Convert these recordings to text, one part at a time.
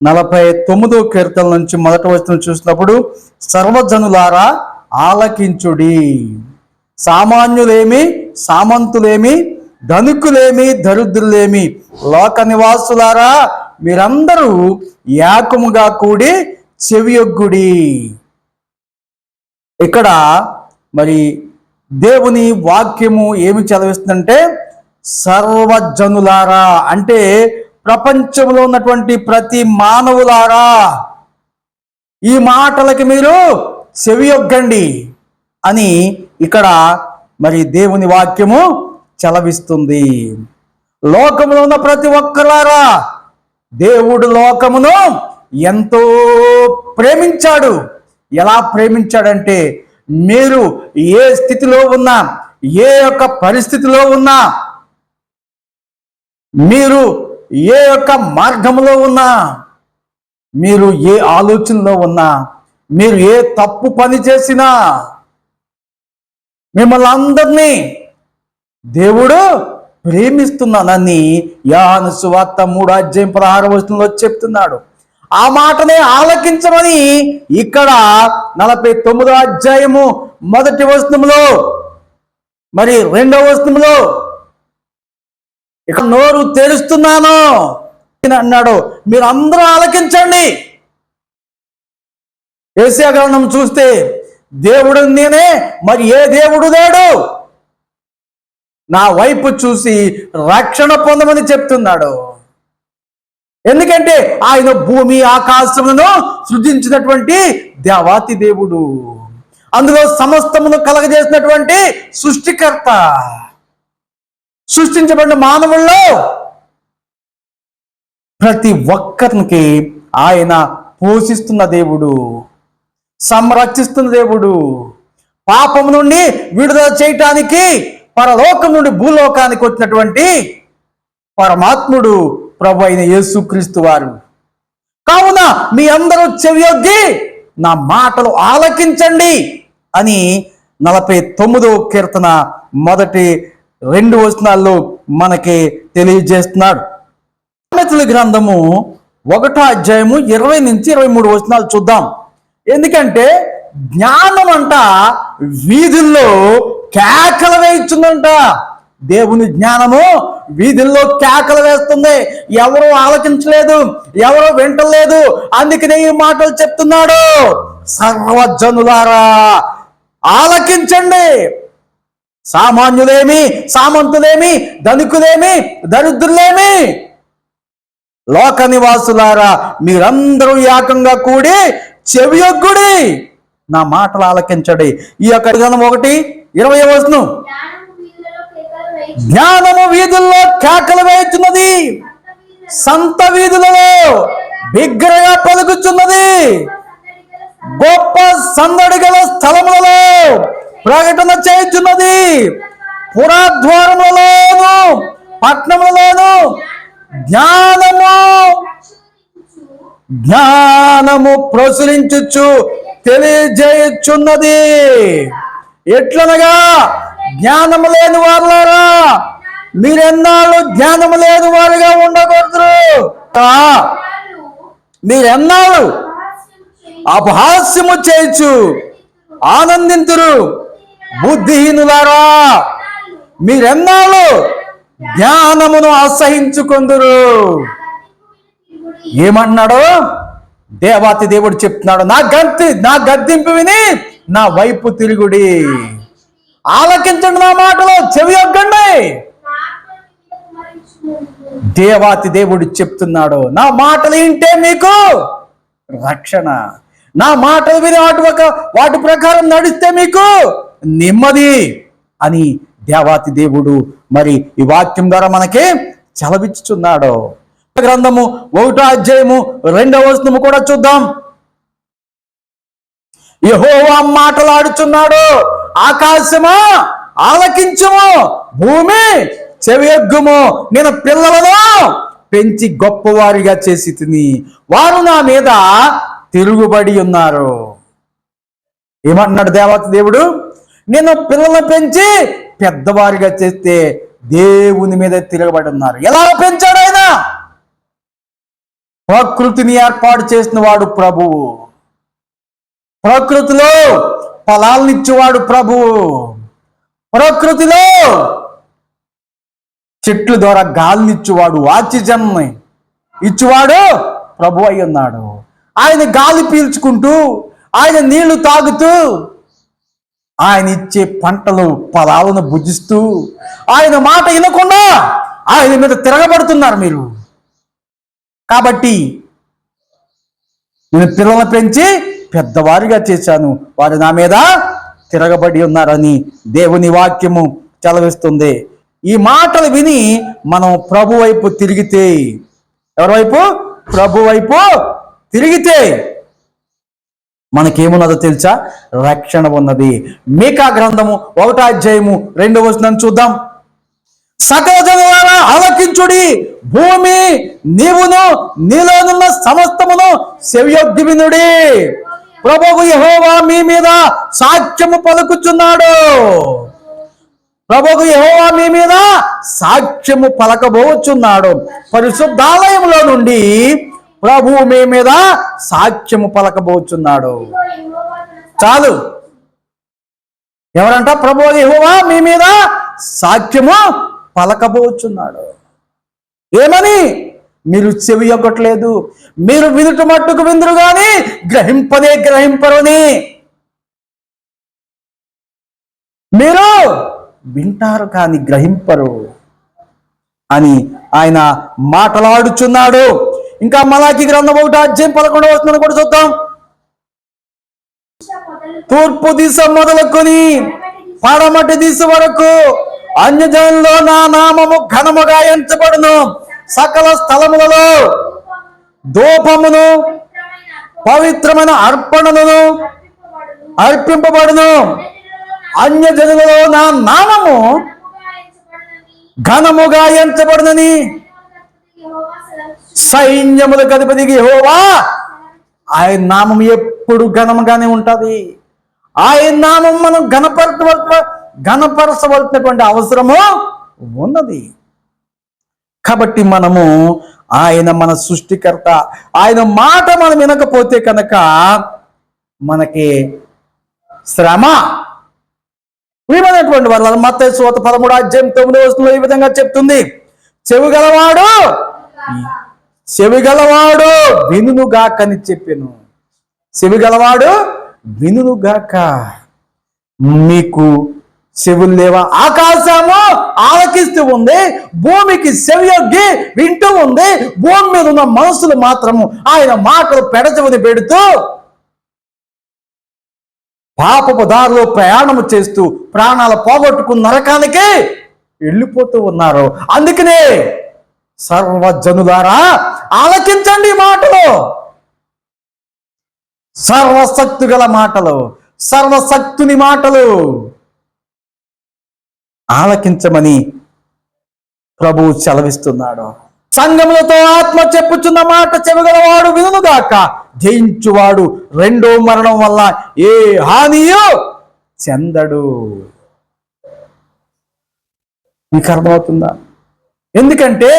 49వ కీర్తన నుంచి మొదటి వచనం చూసినప్పుడు, సర్వజనులారా ఆలకించుడి, సామాన్యులేమి సామంతులేమి, ధనికులేమి దరిద్రులేమి, లోక నివాసులారా మీరందరూ ఏకముగా కూడి చెవియొగ్గుడి. ఇక్కడ మరి దేవుని వాక్యము ఏమి చదివిస్తుందంటే, సర్వజనులారా అంటే ప్రపంచంలో ఉన్నటువంటి ప్రతి మానవులారా ఈ మాటలకి మీరు చెవియొగ్గండి అని ఇక్కడ మరి దేవుని వాక్యము చలవిస్తుంది. లోకములో ఉన్న ప్రతి ఒక్కలారా, దేవుడు లోకమును ఎంతో ప్రేమించాడు. ఎలా ప్రేమించాడంటే, మీరు ఏ స్థితిలో ఉన్నా, ఏ యొక్క పరిస్థితిలో ఉన్నా, మీరు ఏ యొక్క మార్గంలో ఉన్నా, మీరు ఏ ఆలోచనలో ఉన్నా, మీరు ఏ తప్పు పని చేసినా, మిమ్మల్ని అందరినీ దేవుడు ప్రేమిస్తున్నానని యోహాను సువార్త 3:16 చెప్తున్నాడు. ఆ మాటనే ఆలకించమని ఇక్కడ 49వ అధ్యాయము 1వ వచనంలో మరి 2వ వచనంలో ఇక నోరు తెరుస్తున్నాను అన్నాడు. మీరు అందరూ ఆలకించండి. యేషయా గ్రంథం చూస్తే దేవుడు నేనే, మరి ఏ దేవుడు లేడు, నా వైపు చూసి రక్షణ పొందమని చెప్తున్నాడు. ఎందుకంటే ఆయన భూమి ఆకాశములను సృజించినటువంటి దేవాతి దేవుడు, అందులో సమస్తమును కలగజేసినటువంటి సృష్టికర్త. సృష్టించబడిన మానవుల్లో ప్రతి ఒక్కరికి ఆయన పోషిస్తున్న దేవుడు, సంరక్షిస్తున్న దేవుడు. పాపం నుండి విడుదల చేయటానికి పరలోకం నుండి భూలోకానికి వచ్చినటువంటి పరమాత్ముడు ప్రభు అయిన యేసుక్రీస్తు వారు. కావున మీ అందరూ చెవియొగ్గి నా మాటలు ఆలకించండి అని 49వ కీర్తన 1-2 వచనాల్లో మనకి తెలియజేస్తున్నాడు. సామెతల గ్రంథము 1వ అధ్యాయము 20-23 వచనాలు చూద్దాం. ఎందుకంటే జ్ఞానం అంట వీధుల్లో కేకలు వేయిస్తుందంట. దేవుని జ్ఞానము వీధుల్లో కేకలు వేస్తుంది. ఎవరు ఆలకించలేదు, ఎవరు వింటలేదు. అందుకనే ఈ మాటలు చెప్తున్నాడు. సర్వజనులారా ఆలకించండి, సామాన్యులేమి సామంతులేమి, ధనికులేమి దరిద్రులేమి, లోక నివాసులారా మీరందరూ ఏకంగా కూడి చెవియొగ్గుడి, నా మాటలు ఆలకించండి. ఈ యొక్క గ్రంథం 1:20 వచనం, జ్ఞానము వీధుల్లో కేకలు వేయుచున్నది, సంత వీధులలో బిగ్గరగా పలుకుచున్నది, గొప్ప సందడి గల స్థలములలో ప్రకటన చేయుచున్నది, పురద్వారములలోను పట్టణములలోను జ్ఞానము ప్రచురించుచు తెలియజేయుచున్నది. ఎట్లనగా జ్ఞానము లేని వారులారా మీరెన్నాళ్ళు జ్ఞానము లేని వారుగా ఉండకూడదు. మీరెన్నాళ్ళు అపహాస్యము చేయొచ్చు ఆనందింతురు. బుద్ధిహీనులారా మీరెన్నాళ్ళు జ్ఞానమును అసహించుకొందురు. ఏమన్నాడు దేవాతి దేవుడు చెప్తున్నాడు, నా గద్దింపు విని నా వైపు తిరుగుడి, ఆలకించండి, నా మాటలో చెవియొగ్గండి. దేవాతి దేవుడు చెప్తున్నాడు, నా మాటలు వింటే మీకు రక్షణ, నా మాటలు విని వాటి ప్రకారం నడిస్తే మీకు నెమ్మది అని దేవాతి దేవుడు మరి ఈ వాక్యం ద్వారా మనకి చలవిచ్చుచున్నాడు. గ్రంథము 1వ అధ్యాయము 2వ వచనము కూడా చూద్దాం. యెహోవా మాటలాడుచున్నాడు, ఆకాశమా ఆలకించుము, భూమి చెవియొగ్గుము, నేను పిల్లలను పెంచి గొప్పవారిగా చేసి తిని వారు నా మీద తిరుగుబడి ఉన్నారు. ఏమంటున్నాడు దేవత దేవుడు? నేను పిల్లలను పెంచి పెద్దవారిగా చేస్తే దేవుని మీద తిరగబడి ఉన్నారు. ఎలా పెంచాడు ఆయన? ప్రకృతిని ఏర్పాటు చేసిన వాడు ప్రభువు. ప్రకృతిలో ఫలాలనిచ్చేవాడు ప్రభువు. ప్రకృతిలో చెట్ల ద్వారా గాలినిచ్చేవాడు, ఆక్సిజన్ ఇచ్చేవాడు ప్రభు అయి ఉన్నాడు. ఆయన గాలి పీల్చుకుంటూ, ఆయన నీళ్లు తాగుతూ, ఆయన ఇచ్చే పంటలు ఫలాలను భుజిస్తూ, ఆయన మాట వినకుండా ఆయన మీద తిరగబడుతున్నారు మీరు. కాబట్టి నేను పిల్లలను పెంచి పెద్దవారిగా చేశాను, వారు నా మీద తిరగబడి ఉన్నారని దేవుని వాక్యము చలవిస్తుంది. ఈ మాటలు విని మనం ప్రభు వైపు తిరిగితే, ఎవరి వైపు? ప్రభు వైపు తిరిగితే మనకేమున్నదో తెలుసా? రక్షణ ఉన్నది. మీకా గ్రంథము 1వ అధ్యాయము 2వ వచనం చూద్దాం. సకల జనులారా ఆలకించుడి, భూమి నీవును నీలోనున్న సమస్తమును చెవియొగ్గి వినుడి. ప్రభువు యెహోవా మీ మీద సాక్ష్యము పలుకుచున్నాడు. ప్రభువు యెహోవా మీ మీద సాక్ష్యము పలకబోచున్నాడు. పరిశుద్ధాలయంలో నుండి ప్రభువు మీ మీద సాక్ష్యము పలకబోచున్నాడు. చాలు. ఎవరంట? ప్రభువు యెహోవా మీ మీద సాక్ష్యము పలకబోచున్నాడు. ఏమని? మీరు చెవి యొక్కట్లేదు, మీరు వినుట మట్టుకు విందురు గాని గ్రహింపదే గ్రహింపరని. మీరు వింటారు కానీ గ్రహింపరు అని ఆయన మాటలాడుచున్నాడు. ఇంకా మలాకి గ్రంథం 1వ అధ్యాయం 11వ వచనం కూడా చూద్దాం. తూర్పు దిశ మొదలుకొని పడమటి దిశ వరకు అన్యజనుల్లో నా నామము ఘనముగా ఎంచబడును. సకల స్థలములలో ధూపమును పవిత్రమైన అర్పణలను అర్పింపబడును. అన్యజనులలో నా నామము ఘనముగా ఎంచబడునని సైన్యములకు అధిపతి యెహోవా. ఆయన నామం ఎప్పుడు ఘనముగానే ఉంటది. ఆయన నామం మనం ఘనపరచవలసినటువంటి అవసరము ఉన్నది. కాబట్టి మనము ఆయన మన సృష్టికర్త, ఆయన మాట మనం వినకపోతే కనుక మనకి శ్రమ. ప్రియమైనటువంటి వాళ్ళ మత్తయి సువార్త 13వ అధ్యాయం 9వ వచనంలో ఈ విధంగా చెప్తుంది. చెవిగలవాడు వినుగాక అని చెప్పాను. చెవిగలవాడు వినుగాక. మీకు చెవులు లేవా? ఆకాశము ఆలకిస్తూ ఉంది, భూమికి చెవియొగ్గి వింటూ ఉంది. భూమి మీద ఉన్న మనుషులు మాత్రము ఆయన మాటలు పెడచెవిని పెడుతూ పాపపు దారిలో ప్రయాణము చేస్తూ ప్రాణాలు పోగొట్టుకున్న నరకానికి వెళ్ళిపోతూ ఉన్నారు. అందుకనే సర్వజనులారా ఆలకించండి మాటలు, సర్వశక్తి గల మాటలు, సర్వశక్తుని మాటలు ఆలకించమని ప్రభువు సెలవిస్తున్నాడు. సంగములతో ఆత్మ చెప్పుచున్న మాట చెవిగలవాడు వినుగాక. జయించువాడు రెండో మరణం వల్ల ఏ హానియో చెందడు. మీకు అర్థమవుతుందా? ఎందుకంటే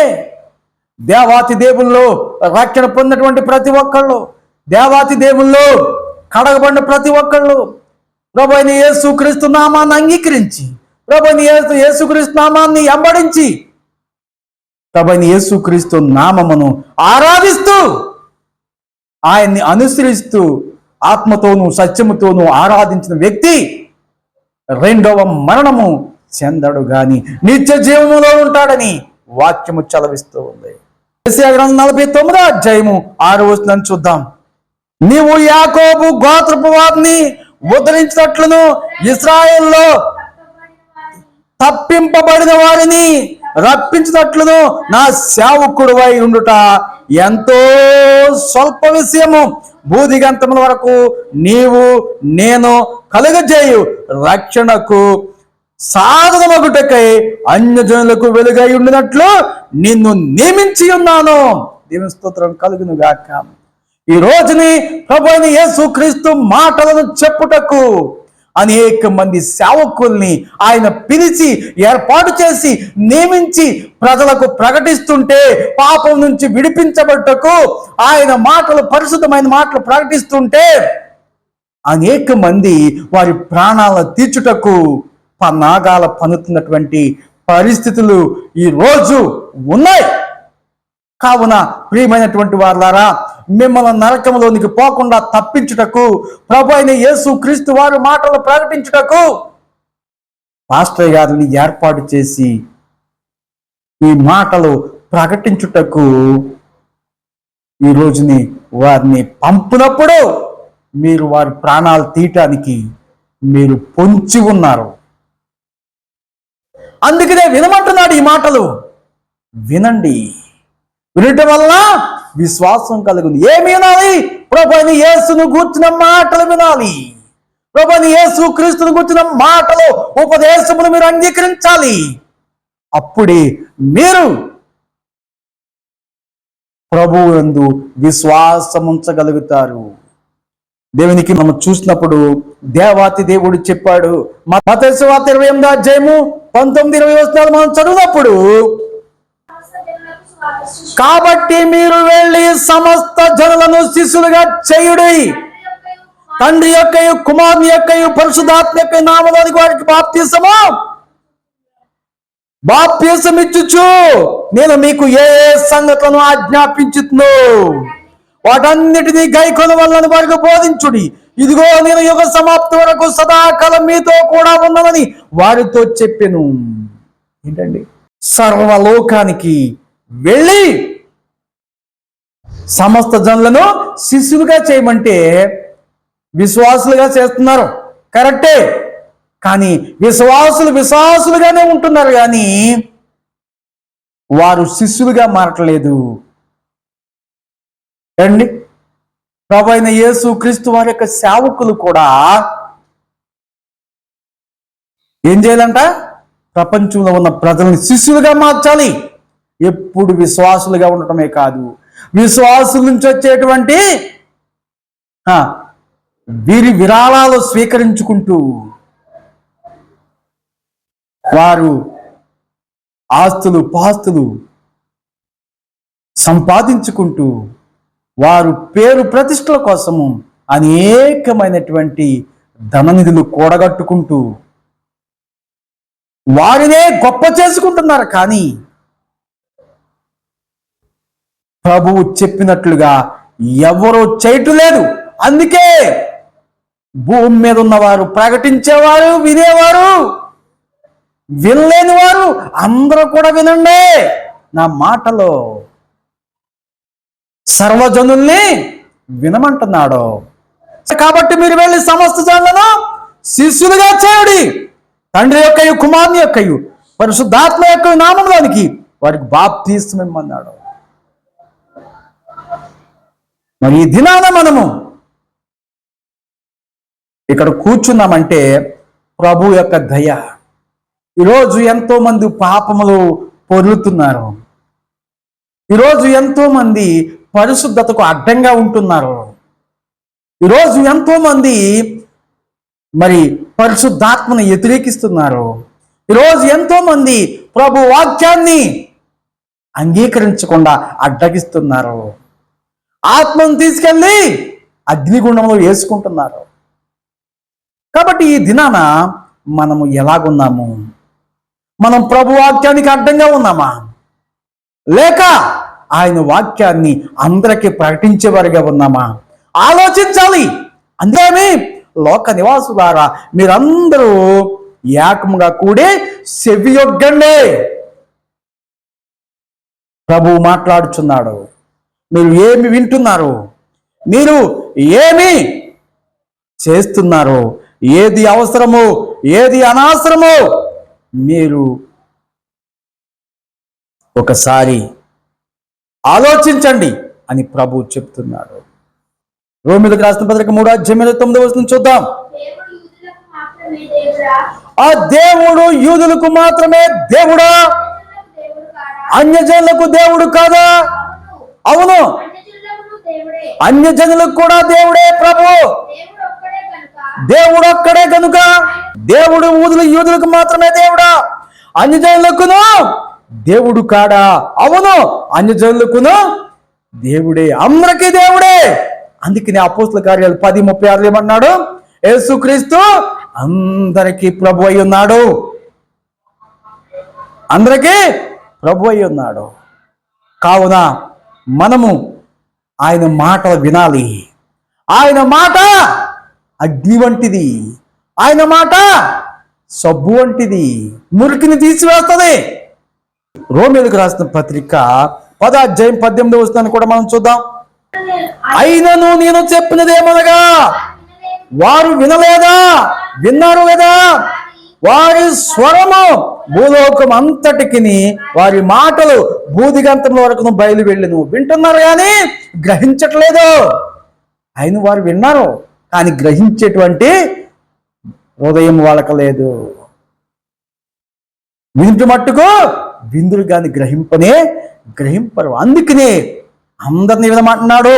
దేవాతి దేవుల్లో రక్షణ పొందినటువంటి ప్రతి ఒక్కళ్ళు, దేవాతి దేవుల్లో కడగబడిన ప్రతి ఒక్కళ్ళు ప్రభు అయిన యేసుక్రీస్తు నామాన్ని అంగీకరించి, ప్రభు అయిన యేసుక్రీస్తు నామాన్ని వెంబడించి, ప్రభు అయిన యేసుక్రీస్తు నామమును ఆరాధిస్తూ, ఆయన్ని అనుసరిస్తూ, ఆత్మతోనూ సత్యముతోనూ ఆరాధించిన వ్యక్తి రెండవ మరణము చెందడు గాని నిత్య జీవములో ఉంటాడని వాక్యము చలవిస్తూ ఉంది. యెషయా గ్రంథం 49వ అధ్యాయము 6వ వచనం చూద్దాం. నీవు యాకోబు గోత్రపు వారిని ఉద్ధరించినట్లును ఇశ్రాయేలులో తప్పింపబడిన వారిని రప్పించినట్లును నా సేవకుడువై ఉండుట ఎంతో స్వల్ప విషయము. భూదిగంతముల వరకు నీవు నేను కలుగజేయు రక్షణకు సాధనమగుటకై అన్యజనులకు వెలుగై ఉండినట్లు నిన్ను నియమించి ఉన్నాను. దేవుని స్తోత్రం కలుగును గాక. ఈ రోజుని ప్రభువైన యేసుక్రీస్తు మాటలను చెప్పుటకు, అనేక మంది సేవకుల్ని ఆయన పిలిచి ఏర్పాటు చేసి నియమించి ప్రజలకు ప్రకటిస్తుంటే, పాపం నుంచి విడిపించబట్టకు ఆయన మాటలు, పరిశుద్ధమైన మాటలు ప్రకటిస్తుంటే అనేక మంది వారి ప్రాణాలను తీర్చుటకు పన్నాగాల పన్నుతున్నటువంటి పరిస్థితులు ఈ రోజు ఉన్నాయి. కావున ప్రియమైనటువంటి వారులారా, మిమ్మల్ని నరకంలోనికి పోకుండా తప్పించుటకు, ప్రభు అయిన యేసు క్రీస్తు వారి మాటలు ప్రకటించుటకు పాస్టర్ గారిని ఏర్పాటు చేసి ఈ మాటలు ప్రకటించుటకు ఈ రోజుని వారిని పంపినప్పుడు మీరు వారి ప్రాణాలు తీయటానికి మీరు పొంచి ఉన్నారు. అందుకనే వినమంటున్నాడు ఈ మాటలు. వినండి, వినటం వల్ల విశ్వాసం కలుగుతుంది. ఏమి వినాలి? ప్రభువైన యేసును గూర్చిన మాటలు వినాలి. ప్రభువైన యేసు క్రీస్తును గూర్చిన మాటలు, ఉపదేశములు మీరు అంగీకరించాలి. అప్పుడే మీరు ప్రభువు యందు విశ్వాసం ఉంచగలుగుతారు. దేవునికి మనం చూసినప్పుడు దేవాతి దేవుడు చెప్పాడు. మత్తయి సువార్త 28వ అధ్యాయము 19-20 వచనాలు మనం చదివినప్పుడు, కాబట్టి మీరు వెళ్ళి సమస్త జనులను శిష్యులుగా చేయుడి, తండ్రి యొక్కయు కుమారుని యొక్కయు పరిశుద్ధాత్మ యొక్క నామములోనికి వారికి బాప్తిసం ఇచ్చుచు నేను మీకు ఏ సంగతులను ఆజ్ఞాపించుతును వాటన్నిటినీ గైకొన వలన వారికి బోధించుడి. ఇదిగో నేను యుగ సమాప్తి వరకు సదాకాలం మీతో కూడా ఉన్నానని వారితో చెప్పెను. ఏంటండి? సర్వలోకానికి వెళ్ళి సమస్త జనులను శిష్యులుగా చేయమంటే విశ్వాసులుగా చేస్తున్నారు, కరెక్టే. కానీ విశ్వాసులుగానే ఉంటున్నారు, కానీ వారు శిష్యులుగా మారట్లేదు. అండి, ప్రభు అయిన యేసు క్రీస్తు వారి యొక్క సేవకులు కూడా ఏం చేయాలంట? ప్రపంచంలో ఉన్న ప్రజలను శిష్యులుగా మార్చాలి. ఎప్పుడు విశ్వాసులుగా ఉండటమే కాదు, విశ్వాసుల నుంచి వచ్చేటువంటి వీరి విరాళాలు స్వీకరించుకుంటూ వారు ఆస్తులు పాస్తులు సంపాదించుకుంటూ వారు పేరు ప్రతిష్టల కోసము అనేకమైనటువంటి ధననిధులు కూడగట్టుకుంటూ వారినే గొప్ప చేసుకుంటున్నారు. కానీ ప్రభువు చెప్పినట్లుగా ఎవరూ చేయటం లేదు. అందుకే భూమి మీద ఉన్నవారు, ప్రకటించేవారు, వినేవారు, వినలేని వారు అందరూ కూడా వినండి నా మాటలో. సర్వజనుల్ని వినమంటున్నాడు. కాబట్టి మీరు వెళ్ళి సమస్త జనులను శిష్యులుగా చేయుడి, తండ్రి యొక్కయు కుమారుని యొక్కయు పరిశుద్ధాత్మ యొక్క నామములోనికి వారికి బాప్తిసం ఇమ్మన్నాడు. మరి ఈ దినాన మనము ఇక్కడ కూర్చున్నామంటే ప్రభు యొక్క దయ. ఈరోజు ఎంతో మంది పాపములు పొర్లుతున్నారు. ఈరోజు ఎంతో మంది పరిశుద్ధతకు అడ్డంగా ఉంటున్నారు. ఈరోజు ఎంతో మంది మరి పరిశుద్ధాత్మను వ్యతిరేకిస్తున్నారు. ఈరోజు ఎంతో మంది ప్రభు వాక్యాన్ని అంగీకరించకుండా అడ్డగిస్తున్నారు. ఆత్మను తీసుకెళ్ళి అగ్నిగుండంలో వేసుకుంటున్నారు. కాబట్టి ఈ దినాన మనము ఎలాగున్నాము? మనం ప్రభు వాక్యానికి అడ్డంగా ఉన్నామా, లేక ఆయన వాక్యాన్ని అందరికీ ప్రకటించేవారిగా ఉన్నామా? ఆలోచించాలి. అంతేమి లోక నివాసులారా, మీరందరూ ఏకముగా కూడి చెవియొగ్గండి. ప్రభువు మాట్లాడుచున్నాడు. మీరు ఏమి వింటున్నారు? మీరు ఏమి చేస్తున్నారు? ఏది అవసరమో ఏది అనవసరమో మీరు ఒకసారి ఆలోచించండి అని ప్రభు చెప్తున్నాడు. రోమీయులకు రాసిన పత్రిక 3వ అధ్యాయం 9వ వచనం చూద్దాం. ఆ దేవుడు యూదులకు మాత్రమే దేవుడా, అన్యజనులకు దేవుడు కాదా? అవును, అన్యజనులకు కూడా దేవుడే ప్రభు. దేవుడు ఒక్కడే కనుక దేవుడు యూదులకు మాత్రమే దేవుడా, అన్యజనులకును దేవుడు కాడా? అవును, అన్యజనులకును దేవుడే, అందరికీ దేవుడే. అందుకని అపోస్తల కార్యాలు 10:36 ఏమన్నాడు? యేసుక్రీస్తు అందరికీ ప్రభు అయి ఉన్నాడు, అందరికీ ప్రభు అయి ఉన్నాడు. కావున మనము ఆయన మాట వినాలి. ఆయన మాట అగ్ని వంటిది, ఆయన మాట సబ్బు వంటిది, మురికిని తీసివేస్తుంది. రోమీయులకు రాసిన పత్రిక 10:18 కూడా మనం చూద్దాం. అయినను నేను చెప్పినదేమనగా వారు వినలేదా? విన్నారు కదా? వారి స్వరము భూలోకం అంతటికి, వారి మాటలు భూదిగంతముల వరకు బయలు వెళ్ళను. వింటున్నారు కానీ గ్రహించట్లేదు. అయిన వారు విన్నారు కానీ గ్రహించేటువంటి హృదయం వాళ్ళకి లేదు. వింటు మట్టుకు విందులు కానీ గ్రహింపరు. అందుకనే అందరిని వినమంటున్నాడు.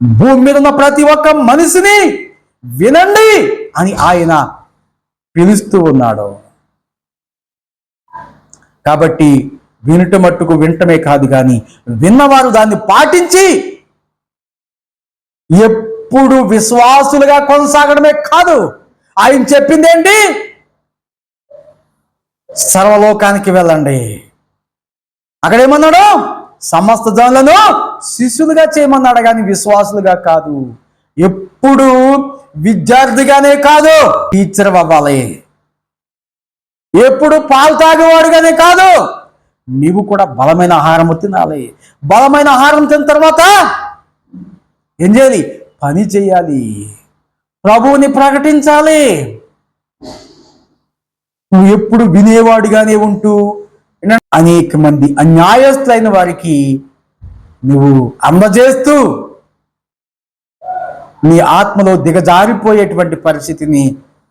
భూమి మీద ఉన్న ప్రతి ఒక్క మనిషిని వినండి అని ఆయన పిలుస్తూ ఉన్నాడు. కాబట్టి వినుట మట్టుకు వినటమే కాదు, కానీ విన్నవారు దాన్ని పాటించి ఎప్పుడు విశ్వాసులుగా కొనసాగడమే కాదు, ఆయన చెప్పింది ఏంటి? సర్వలోకానికి వెళ్ళండి. అక్కడేమన్నాడు? సమస్త జనులను శిష్యులుగా చేయమన్నాడు, కానీ విశ్వాసులుగా కాదు. ఎప్పుడు విద్యార్థిగానే కాదు, టీచర్ అవ్వాలి. ఎప్పుడు పాలు తాగేవాడుగానే కాదు, నీవు కూడా బలమైన ఆహారం తినాలి. బలమైన ఆహారం తిన్న తర్వాత ఏం చేయాలి? పని చేయాలి, ప్రభువుని ప్రకటించాలి. నువ్వు ఎప్పుడు వినేవాడుగానే ఉంటూ అనేక మంది అన్యాయస్తులైన వారికి నువ్వు అందజేస్తూ నీ ఆత్మలో దిగజారిపోయేటువంటి పరిస్థితిని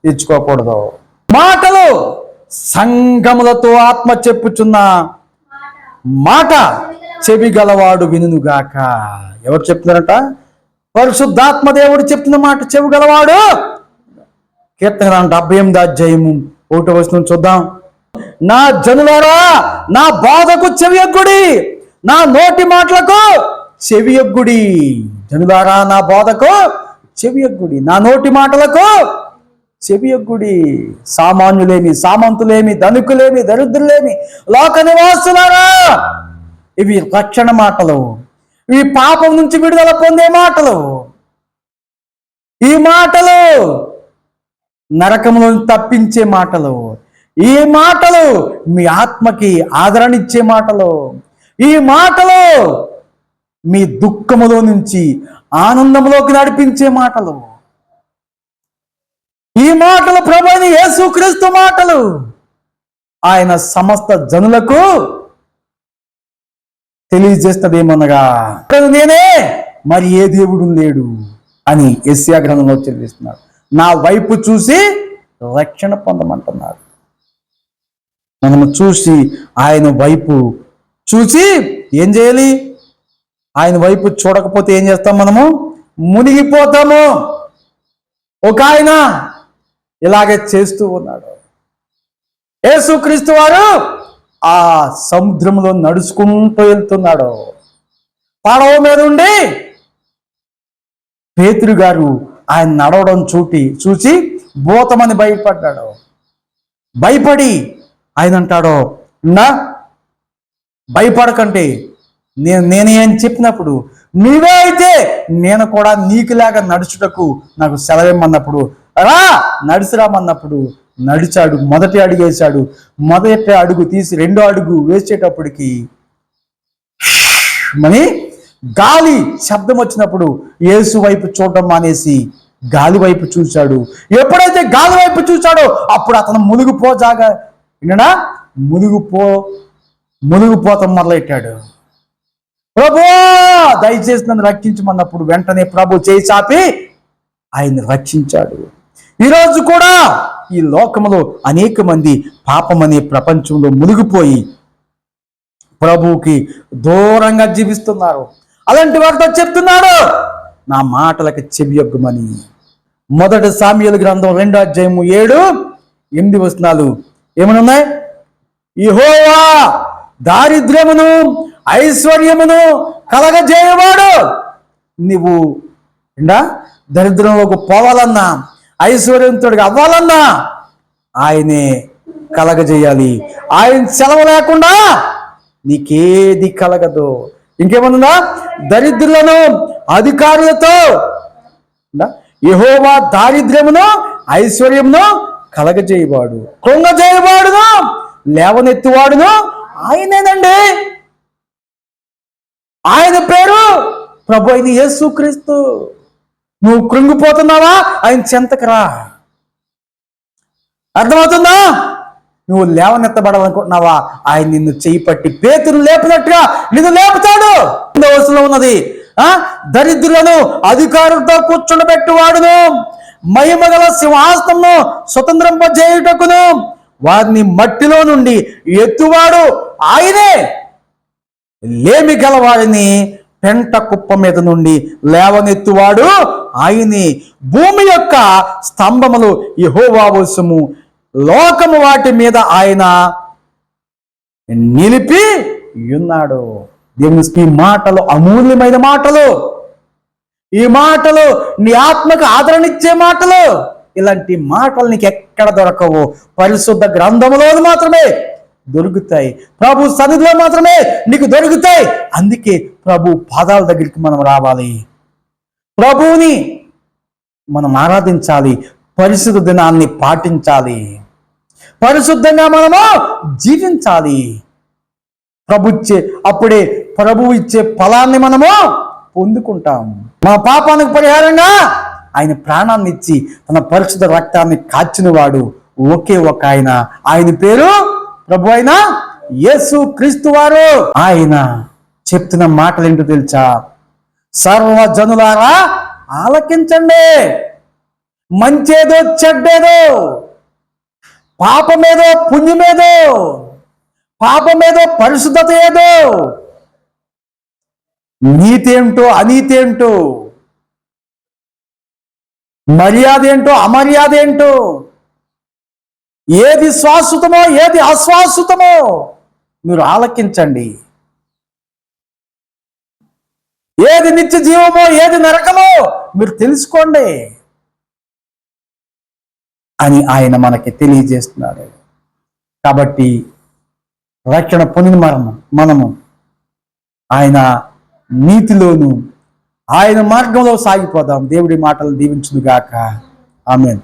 తెచ్చుకోకూడదు. మాటలు సంగములతో ఆత్మ చెప్పుచున్న మాట చెవి గలవాడు వినుగాక. ఎవరు చెప్తున్నారట? పరిశుద్ధాత్మ దేవుడు చెప్తున్న మాట చెవి గలవాడు. కీర్తన 78:1 చూద్దాం. నా జనులారా, నా బాధకు చెవియొగ్గుడి, నా నోటి మాటలకు చెవియొగ్గుడి. జనులారా, నా బాధకు చెవియొగ్గుడి, నా నోటి మాటలకు చెవియొగ్గుడి. సామాన్యులేమి, సామంతులేమి, ధనికులేమి, దరిద్రులేమి, లోక నివాసులారా, ఇవి రక్షణ మాటలు, ఇవి పాపం నుంచి విడుదల పొందే మాటలు. ఈ మాటలు నరకంలో తప్పించే మాటలు. ఈ మాటలు మీ ఆత్మకి ఆదరణ ఇచ్చే మాటలు. ఈ మాటలు మీ దుఃఖములో నుంచి ఆనందంలోకి నడిపించే మాటలు. ఈ మాటలు ప్రభువైన యేసుక్రీస్తు మాటలు. ఆయన సమస్త జనులకు తెలియజేస్తదేమనగా, నేనే, మరి ఏ దేవుడు లేడు అని యెషయా గ్రంథంలో చెల్లిస్తున్నాడు. నా వైపు చూసి రక్షణ పొందమంటున్నాడు. మనము చూసి ఆయన వైపు చూసి ఏం చేయాలి? ఆయన వైపు చూడకపోతే ఏం చేస్తాం? మనము మునిగిపోతాము. ఒక ఆయన ఇలాగే చేస్తూ ఉన్నాడు. యేసుక్రీస్తు వారు ఆ సముద్రంలో నడుచుకుంటూ వెళ్తున్నాడు. పడవ మీద ఉండి పేతురు గారు ఆయన నడవడం చూసి భూతమని భయపడ్డాడు. భయపడి ఆయన అంటాడు, నా భయపడకంటే నేనే అని చెప్పినప్పుడు, నీవే అయితే నేను కూడా నీకులాగా నడుచుటకు నాకు సెలవేమన్నప్పుడు, రా నడిచిరామన్నప్పుడు నడిచాడు. మొదటి అడుగు వేశాడు. మొదటి అడుగు తీసి రెండో అడుగు వేసేటప్పటికి మని గాలి శబ్దం వచ్చినప్పుడు యేసు వైపు చూడడం మానేసి గాలి వైపు చూశాడు. ఎప్పుడైతే గాలి వైపు చూశాడో అప్పుడు అతను మునిగిపోతాం మొదలెట్టాడు. ప్రభు దయచేసి నన్ను రక్షించమన్నప్పుడు వెంటనే ప్రభు చేయి చాపి ఆయన్ని రక్షించాడు. ఈరోజు కూడా ఈ లోకంలో అనేక మంది పాపమనే ప్రపంచంలో మునిగిపోయి ప్రభువుకి దూరంగా జీవిస్తున్నారు. అలాంటి వారితో చెప్తున్నాడు, నా మాటలకు చెవియొగ్గమని. మొదటి సామ్యూయేలు గ్రంథం 2:7-8 ఏమనున్నాయి? యెహోవా దారిద్ర్యమును ఐశ్వర్యమును కలగజేయవాడు. నువ్వు దరిద్రంలోకి పోవాలన్నా, ఐశ్వర్యంతుడిగా అవ్వాలన్నా ఆయనే కలగజేయాలి. ఆయన సెలవు లేకుండా నీకేది కలగదు. ఇంకేమన్నా? దరిద్రులను అధికారులతో యెహోవా దారిద్ర్యమును ఐశ్వర్యమును కలగజేయవాడు, కృంగజేయవాడును లేవనెత్తువాడును ఆయనేనండి. ఆయన పేరు ప్రభు అయిన యేసుక్రీస్తు. నువ్వు కృంగిపోతున్నావా? ఆయన చెంతకు రా. అర్థమవుతుందా? నువ్వు లేవనెత్తబడాలనుకుంటున్నావా? ఆయన నిన్ను చేయి పట్టి పేతురు లేపినట్టుగా నిన్ను లేపుతాడు. వయసులో ఉన్నది దరిద్రులను అధికారులతో కూర్చుండబెట్టువాడును, మహిమగల సింహాసనము స్వతంత్రింపజేయుటకును వారిని మట్టిలో నుండి ఎత్తువాడు ఆయనే. లేమి గలవారిని పెంట కుప్ప మీద నుండి లేవనెత్తువాడు ఆయనే. భూమి యొక్క స్తంభములు యెహోవా వశము, లోకము వాటి మీద ఆయన నిలిపి ఉన్నాడు. దేవుని ఈ మాటలు అమూల్యమైన మాటలు. ఈ మాటలు నీ ఆత్మకు ఆదరణ ఇచ్చే మాటలు. ఇలాంటి మాటలు నీకు ఎక్కడ దొరకవు. పరిశుద్ధ గ్రంథములో మాత్రమే దొరుకుతాయి. ప్రభు సన్నిధిలో మాత్రమే నీకు దొరుకుతాయి. అందుకే ప్రభు పాదాల దగ్గరికి మనం రావాలి, ప్రభువుని మనం ఆరాధించాలి, పరిశుద్ధ దినాన్ని పాటించాలి, పరిశుద్ధంగా మనము జీవించాలి. అప్పుడే ప్రభువు ఇచ్చే ఫలాన్ని మనము పొందుకుంటాం. మన పాపానికి పరిహారంగా ఆయన ప్రాణాన్ని ఇచ్చి తన పరిశుద్ధ రక్తాన్ని కాచినవాడు ఒకే ఒక ఆయన. ఆయన పేరు ప్రభు అయిన యేసుక్రీస్తు వారు. ఆయన చెప్తున్న మాటలు ఏంటో తెలుసా? సర్వజనులారా ఆలకించండి. మంచేదో చెడ్డేదో, పాపమేదో పుణ్యమేదో, పాపమేదో పరిశుద్ధత ఏదో, నీతి ఏంటో అనీతి ఏంటో, మర్యాద ఏంటో అమర్యాద ఏంటో, ఏది శాశ్వతమో ఏది అశాశ్వతమో మీరు ఆలకించండి. ఏది నిత్య జీవమో ఏది నరకమో మీరు తెలుసుకోండి అని ఆయన మనకి తెలియజేస్తున్నాడు. కాబట్టి రక్షణ పొందిన మనము ఆయన నీతిలోను ఆయన మార్గంలో సాగిపోదాం. దేవుడి మాటలు దీవించును గాక. ఆమేన్.